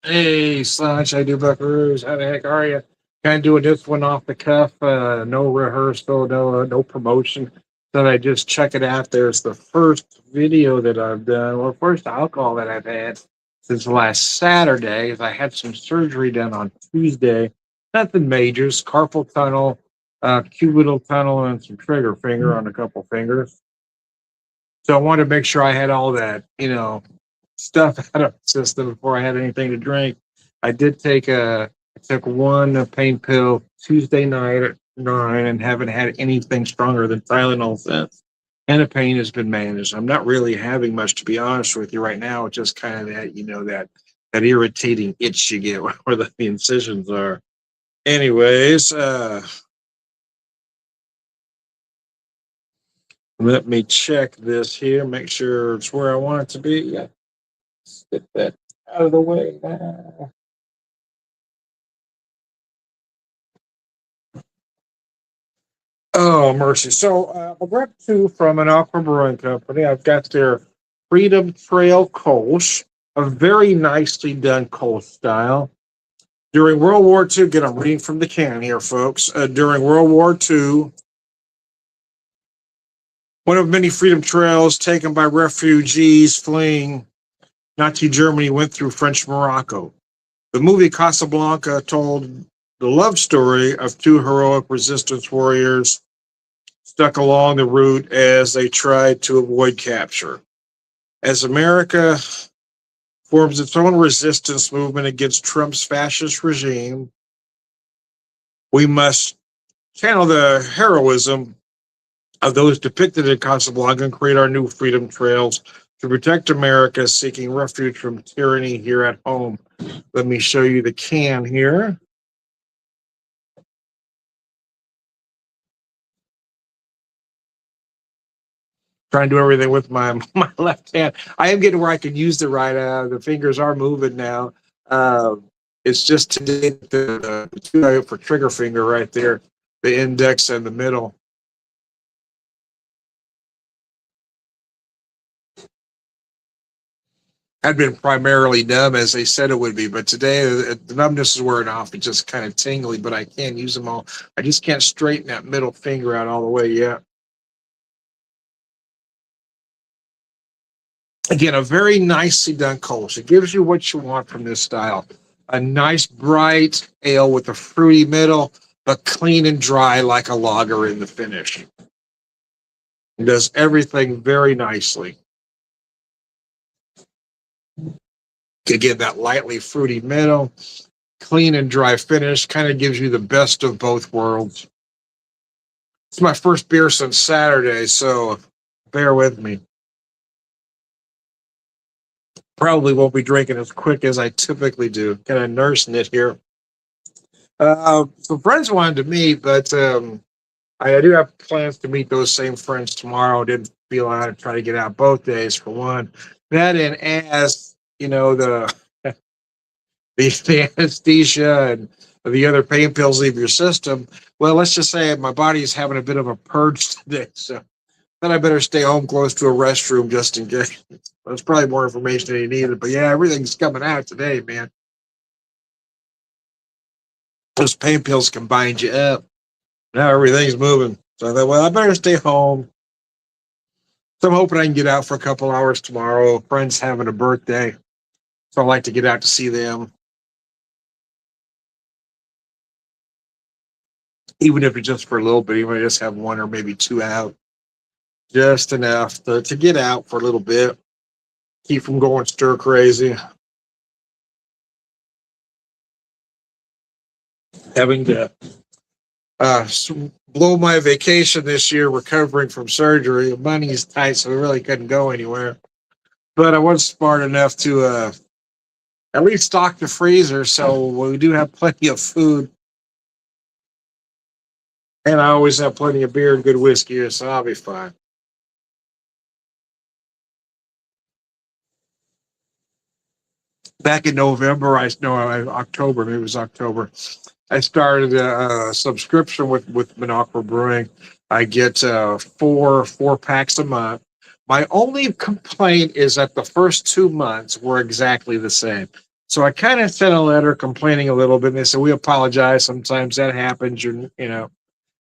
Hey, Slanch, I do buckaroos. How the heck are you? Kind of doing this one off the cuff. No rehearsal, no promotion. Thought I just check it out. There's the first video that I've done, or first alcohol that I've had since last Saturday. I had some surgery done on Tuesday. Nothing major, just carpal tunnel, cubital tunnel, and some trigger finger on a couple fingers. So I wanted to make sure I had all that, stuff out of the system before I had anything to drink. I did I took one pain pill Tuesday night at 9 and haven't had anything stronger than Tylenol since. And the pain has been managed. I'm not really having much, to be honest with you right now. It's just kind of that, that irritating itch you get where the incisions are. Anyways, let me check this here, make sure it's where I want it to be. Yeah, let's get that out of the way now. Oh, mercy. So I grabbed two from an Aqua Brewing Company. I've got their Freedom Trail Kolsch, a very nicely done Kolsch style. During World War II, again, I'm reading from the can here, folks. During World War II, one of many freedom trails taken by refugees fleeing Nazi Germany went through French Morocco. The movie Casablanca told the love story of two heroic resistance warriors stuck along the route as they tried to avoid capture. As America forms its own resistance movement against Trump's fascist regime, we must channel the heroism of those depicted in Casablanca and create our new freedom trails to protect America seeking refuge from tyranny here at home. Let me show you the can here. Trying to do everything with my left hand. I am getting where I can use the right. The fingers are moving now. It's just today the two for trigger finger right there, the index and the middle. Had been primarily numb as they said it would be, but today the numbness is wearing off. It's just kind of tingly, but I can't use them all. I just can't straighten that middle finger out all the way yet. Again, a very nicely done Kolsch. It gives you what you want from this style. A nice bright ale with a fruity middle, but clean and dry like a lager in the finish. It does everything very nicely. Again, that lightly fruity middle, clean and dry finish, kind of gives you the best of both worlds. It's my first beer since Saturday, so bear with me. Probably won't be drinking as quick as I typically do. Kind of nursing it here. Some friends wanted to meet, but I do have plans to meet those same friends tomorrow. Didn't feel I had to try to get out both days for one. That and as the the anesthesia and the other pain pills leave your system. Well, let's just say my body is having a bit of a purge today, so then I better stay home close to a restroom just in case. That's probably more information than you needed, but yeah, everything's coming out today, man. Those pain pills can bind you up. Now everything's moving. So I thought, well, I better stay home. So I'm hoping I can get out for a couple hours tomorrow. A friend's having a birthday, so I like to get out to see them. Even if it's just for a little bit, even if I just have one or maybe two out. Just enough to get out for a little bit. Keep from going stir crazy. Having to blow my vacation this year recovering from surgery. Money is tight, so we really couldn't go anywhere. But I was smart enough to at least stock the freezer, so we do have plenty of food. And I always have plenty of beer and good whiskey, so I'll be fine. Back in November, October, maybe it was October, I started a subscription with Minocqua Brewing. I get four packs a month. My only complaint is that the first 2 months were exactly the same. So I kind of sent a letter complaining a little bit, and they said, we apologize. Sometimes that happens, and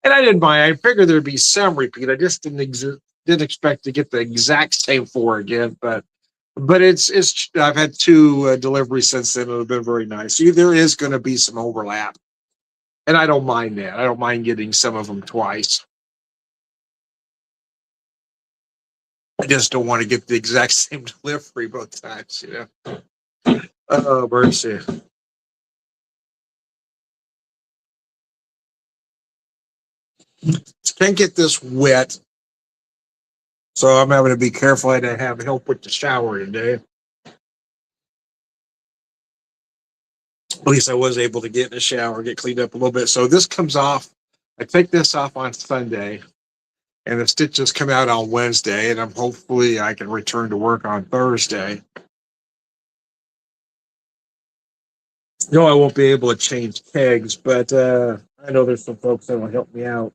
I didn't mind. I figured there'd be some repeat. I just didn't expect to get the exact same four again, but it's. I've had two deliveries since then. That have been very nice. So there is going to be some overlap, and I don't mind that. I don't mind getting some of them twice. I just don't want to get the exact same delivery both times. Oh, mercy. Can't get this wet, so I'm having to be careful. I had to have help with the shower today. At least I was able to get in the shower, get cleaned up a little bit. So this comes off. I take this off on Sunday, and the stitches come out on Wednesday, and hopefully I can return to work on Thursday. No, I won't be able to change kegs, but I know there's some folks that will help me out.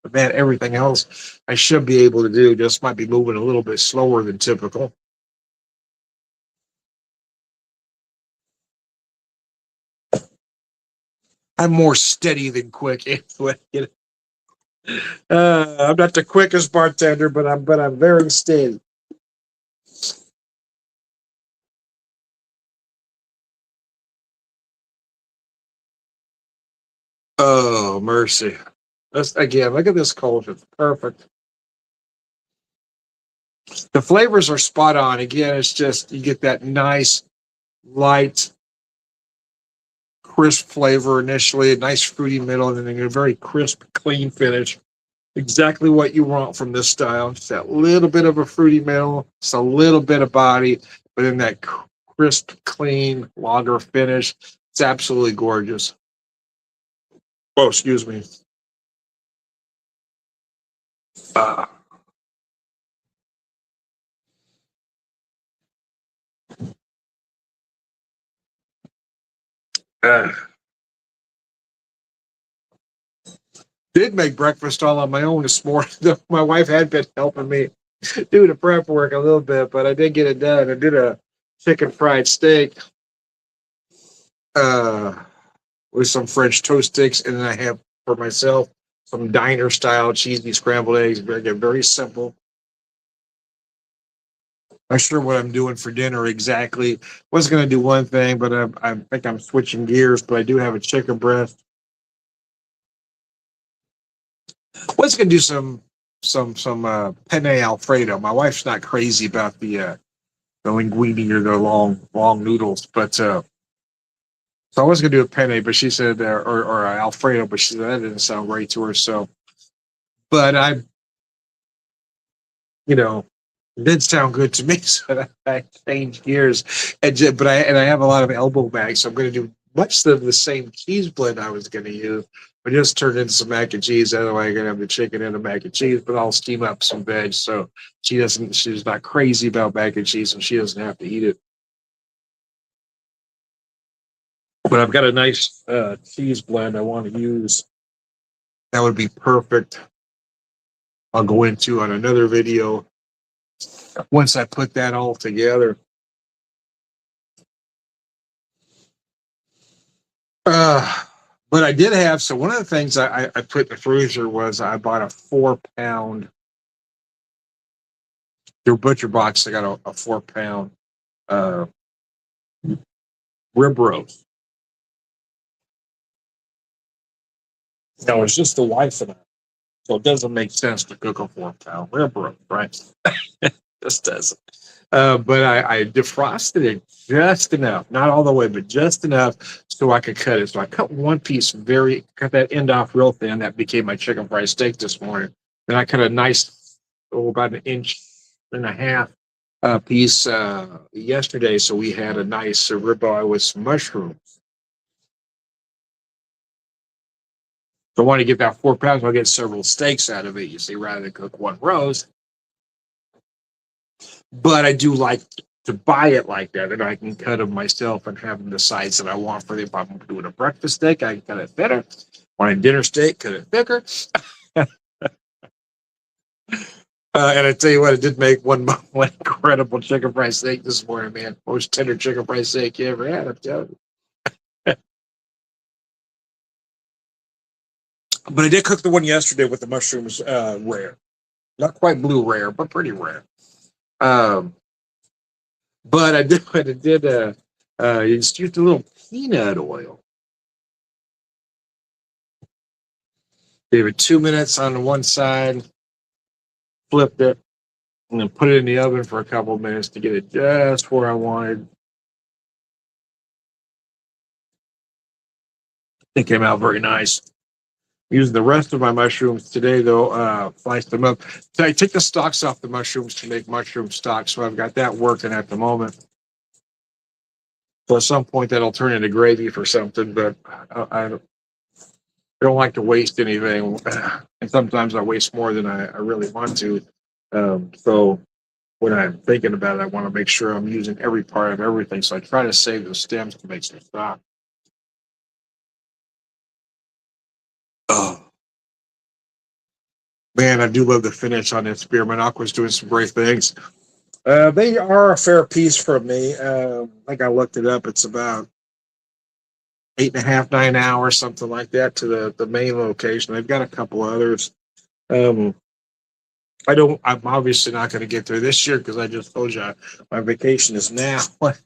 But man, everything else I should be able to do, just might be moving a little bit slower than typical. I'm more steady than quick. I'm not the quickest bartender, but I'm very steady. Oh, mercy. Again, look at this cold. It's perfect. The flavors are spot on. Again, it's just you get that nice, light, crisp flavor initially, a nice fruity middle, and then a very crisp, clean finish. Exactly what you want from this style. Just that little bit of a fruity middle, just a little bit of body, but then that crisp, clean, lager finish. It's absolutely gorgeous. Oh, excuse me. Uh, uh, did make breakfast all on my own this morning. My wife had been helping me do the prep work a little bit, but I did get it done. I did a chicken fried steak uh, with some French toast sticks, and then I have for myself some diner style cheesy scrambled eggs. Very simple. Not sure what I'm doing for dinner exactly. Was going to do one thing, but I think I'm switching gears. But I do have a chicken breast. Was going to do some penne alfredo. My wife's not crazy about the linguine or the long noodles, but so I was going to do a penne, but she said or alfredo, but she said that didn't sound great to her. So, but you know, it did sound good to me, so I changed gears. But I have a lot of elbow bags, so I'm going to do much of the same cheese blend I was going to use, but just turn into some mac and cheese. Otherwise, I'm going to have the chicken and the mac and cheese, but I'll steam up some veg so she's not crazy about mac and cheese, and she doesn't have to eat it. But I've got a nice cheese blend I want to use. That would be perfect. I'll go into on another video once I put that all together. But I did have, so one of the things I put in the freezer was I bought a 4 pound, their butcher box. I got a 4 pound uh, rib roast. Now it's just the wife and I, so it doesn't make sense to cook a 4 pound rib roast, right? Just doesn't. But I defrosted it just enough, not all the way, but just enough so I could cut it. So I cut one piece cut that end off real thin. That became my chicken fried steak this morning. Then I cut a nice, about an inch and a half piece yesterday. So we had a nice ribeye with some mushrooms. So I want to get that 4 pounds. I'll get several steaks out of it, you see, rather than cook one roast. But I do like to buy it like that, and I can cut them myself and have them the size that I want for them. If I'm doing a breakfast steak, I can cut it thinner. Want a dinner steak, cut it thicker. And I tell you what, it did make one incredible chicken fried steak this morning, man. Most tender chicken fried steak you ever had, I'm telling you. But I did cook the one yesterday with the mushrooms rare. Not quite blue rare, but pretty rare. Um, but I did you just used a little peanut oil. Gave it 2 minutes on the one side, flipped it, and then put it in the oven for a couple of minutes to get it just where I wanted. It came out very nice. Using the rest of my mushrooms today, though, slice them up. So I take the stalks off the mushrooms to make mushroom stock. So I've got that working at the moment. So at some point that'll turn into gravy for something, but I don't like to waste anything. And sometimes I waste more than I really want to. So when I'm thinking about it, I want to make sure I'm using every part of everything. So I try to save the stems to make some stock. Oh, man, I do love the finish on this beer. Minocqua's doing some great things. They are a fair piece from me. I think I looked it up. It's about 8.5, 9 hours, something like that, to the main location. They've got a couple others. Um, I'm obviously not going to get there this year because I just told you my vacation is now.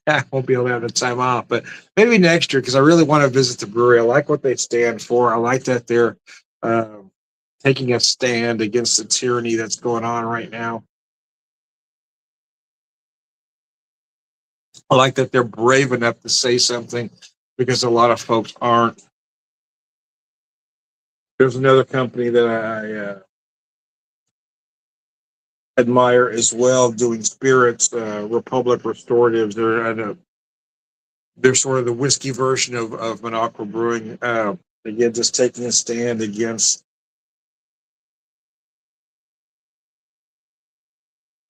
I won't be able to have the time off, but maybe next year because I really want to visit the brewery. I like what they stand for. I like that they're taking a stand against the tyranny that's going on right now. I like that they're brave enough to say something because a lot of folks aren't. There's another company that I admire as well, doing spirits, Republic Restoratives. They're sort of the whiskey version of Minocqua Brewing. Again, just taking a stand against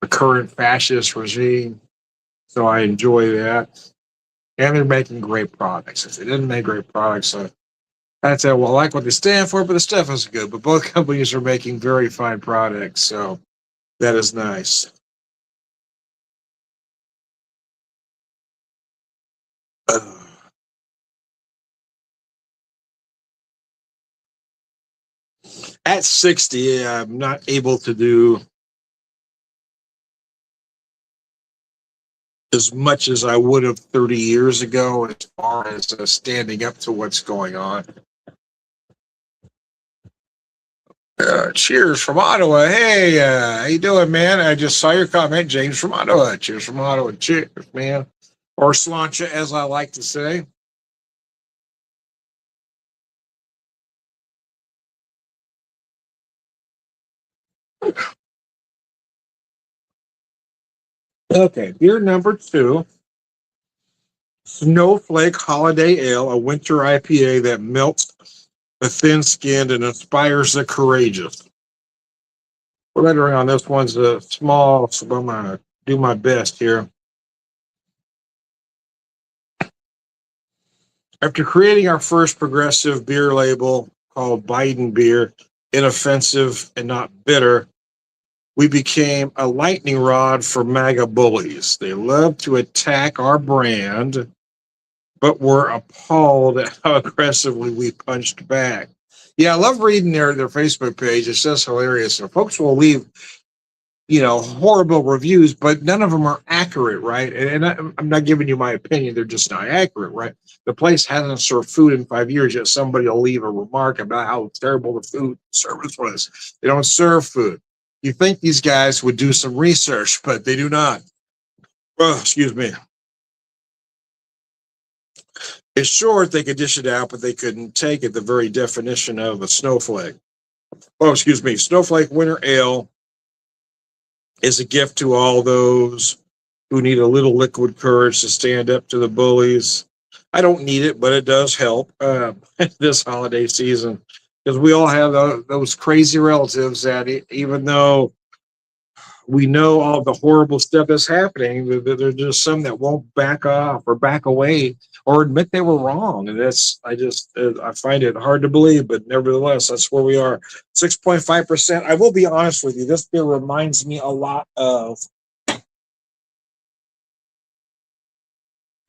the current fascist regime. So I enjoy that. And they're making great products. If they didn't make great products, I'd say, well, I like what they stand for, but the stuff is good. But both companies are making very fine products. So that is nice. Uh, at 60, I'm not able to do as much as I would have 30 years ago as far as standing up to what's going on. Cheers from Ottawa. Hey, how you doing, man? I just saw your comment. James from Ottawa. Cheers from Ottawa. Cheers, man. Or slancha, as I like to say. Okay, beer number 2. Snowflake Holiday Ale, a winter IPA that melts the thin-skinned and inspires the courageous. The lettering on this one's small, so I'm going to do my best here. After creating our first progressive beer label called Biden Beer, inoffensive and not bitter, we became a lightning rod for MAGA bullies. They love to attack our brand, but were appalled at how aggressively we punched back. Yeah, I love reading their Facebook page. It's just hilarious. So folks will leave, horrible reviews, but none of them are accurate, right? And I'm not giving you my opinion. They're just not accurate, right? The place hasn't served food in 5 years, yet somebody will leave a remark about how terrible the food service was. They don't serve food. You think these guys would do some research, but they do not. Oh, excuse me. It's short, they could dish it out, but they couldn't take it. The very definition of a snowflake. Oh, excuse me. Snowflake Winter Ale is a gift to all those who need a little liquid courage to stand up to the bullies. I don't need it, but it does help this holiday season because we all have those crazy relatives that even though we know all the horrible stuff that's happening. There's just some that won't back off or back away or admit they were wrong. And I find it hard to believe, but nevertheless, that's where we are. 6.5%. I will be honest with you. This beer reminds me a lot of,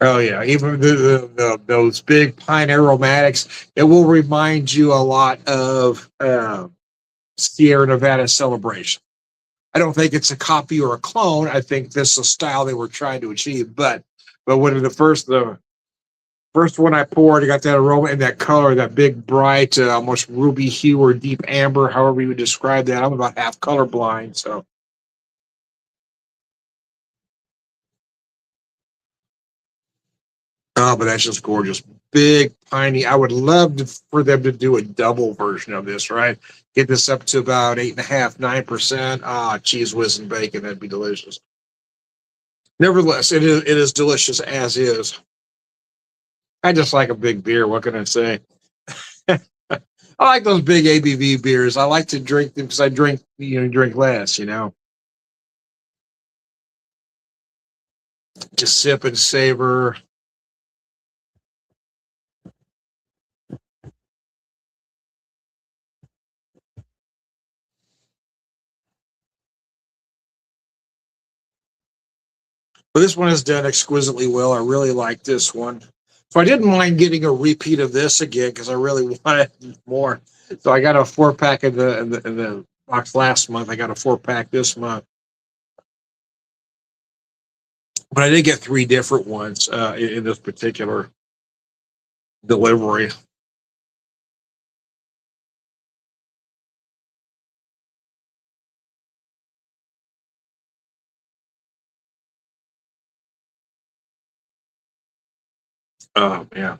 oh yeah, even those big pine aromatics. It will remind you a lot of Sierra Nevada Celebration. I don't think it's a copy or a clone. I think this is a style they were trying to achieve. But when the first one I poured, it got that aroma and that color, that big bright, almost ruby hue or deep amber, however you would describe that. I'm about half colorblind, so. Oh, but that's just gorgeous. Big, piney. I would love for them to do a double version of this, right? Get this up to about 8.5%, 9%. Ah, cheese whiz and bacon. That'd be delicious. Nevertheless, it is delicious as is. I just like a big beer. What can I say? I like those big ABV beers. I like to drink them because I drink less, Just sip and savor. But this one is done exquisitely well. I really like this one. So I didn't mind getting a repeat of this again because I really wanted more. So I got a 4-pack in the box last month. I got a 4-pack this month. But I did get 3 different ones in this particular delivery. Oh, yeah.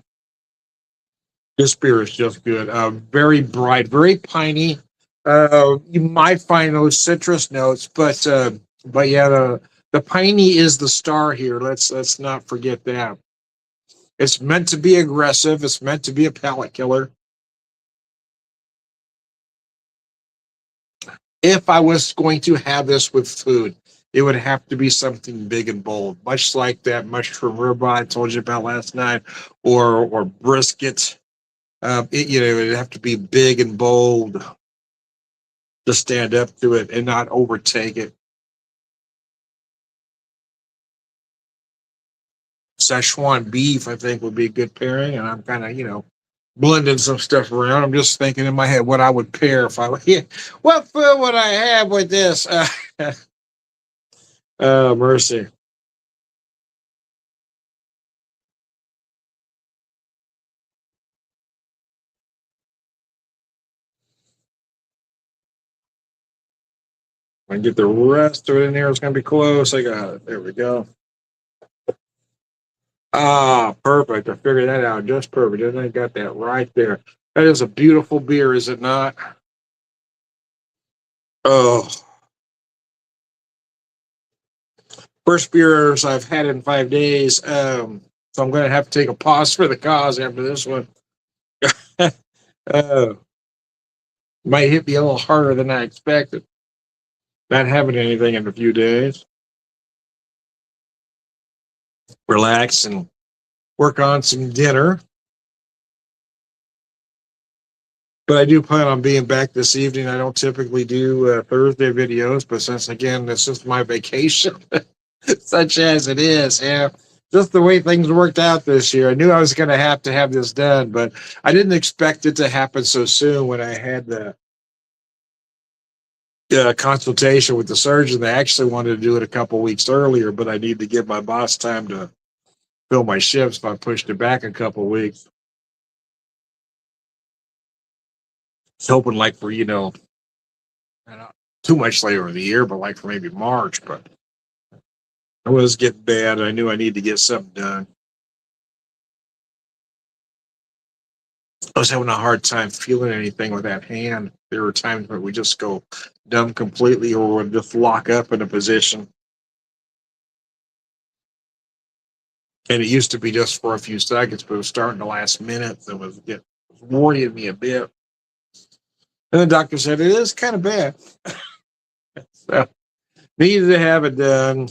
This beer is just good. Very bright, very piney. You might find those citrus notes, but yeah, the piney is the star here. Let's not forget that. It's meant to be aggressive. It's meant to be a palate killer. If I was going to have this with food, it would have to be something big and bold, much like that mushroom ribeye I told you about last night, or brisket. It'd have to be big and bold to stand up to it and not overtake it. Szechuan beef, I think, would be a good pairing, and I'm kind of, blending some stuff around. I'm just thinking in my head what I would pair if I yeah, what food would I have with this? Oh, mercy. I get the rest of it in there. It's going to be close. I got it. There we go. Ah, perfect. I figured that out just perfect. And I got that right there. That is a beautiful beer, is it not? Oh, first beers I've had in 5 days. So I'm going to have to take a pause for the cause after this one. uh, might hit me a little harder than I expected. Not having anything in a few days. Relax and work on some dinner. But I do plan on being back this evening. I don't typically do Thursday videos, but since again this is my vacation, such as it is, yeah, just the way things worked out this year. I knew I was going to have this done, but I didn't expect it to happen so soon. When I had the consultation with the surgeon, they actually wanted to do it a couple weeks earlier, but I need to give my boss time to fill my shifts. If I pushed it back a couple weeks, it's hoping like for not too much later in the year, but like for maybe March. But it was getting bad. I knew I needed to get something done. I was having a hard time feeling anything with that hand. There were times where we just go dumb completely or would just lock up in a position. And it used to be just for a few seconds, but it was starting to last minutes. It was worrying me a bit. And the doctor said, it is kind of bad. So Needed to have it done.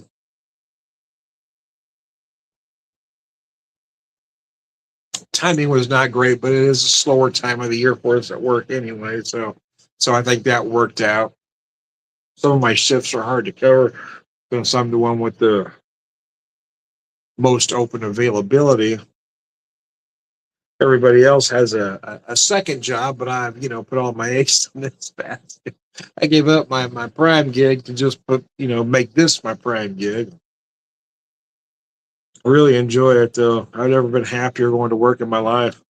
Timing was not great, but it is a slower time of the year for us at work anyway. So I think that worked out. Some of my shifts are hard to cover since I'm the one with the most open availability. Everybody else has a second job, but I've put all my eggs in this basket. I gave up my prime gig to just make this my prime gig. I really enjoy it though. I've never been happier going to work in my life.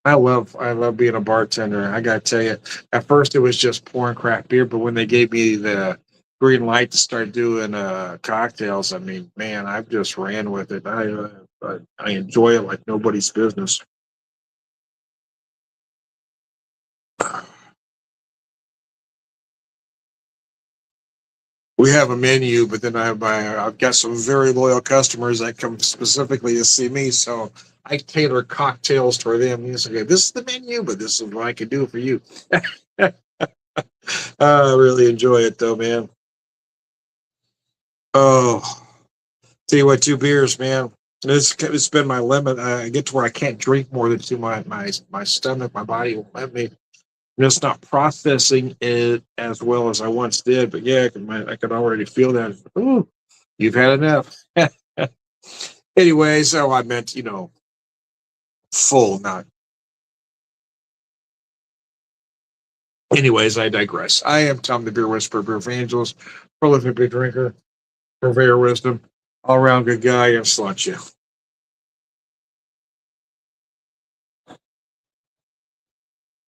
I love being a bartender. I gotta tell you, at first it was just pouring craft beer, but when they gave me the green light to start doing cocktails, I mean, man, I've just ran with it. I enjoy it like nobody's business. We have a menu, but then I've got some very loyal customers that come specifically to see me, so I tailor cocktails for them. It's okay, this is the menu, but this is what I can do for you. I really enjoy it though, man. Oh, tell you what, 2 beers, man. It's been my limit. I get to where I can't drink more than two. My stomach, my body won't let me. I'm just not processing it as well as I once did. But yeah, I could already feel that. Ooh, you've had enough. Anyway, so I meant, full, not. Anyways, I digress. I am Tom the Beer Whisperer, Beer Evangelist, prolific beer drinker, purveyor of wisdom, all around good guy, and slut you.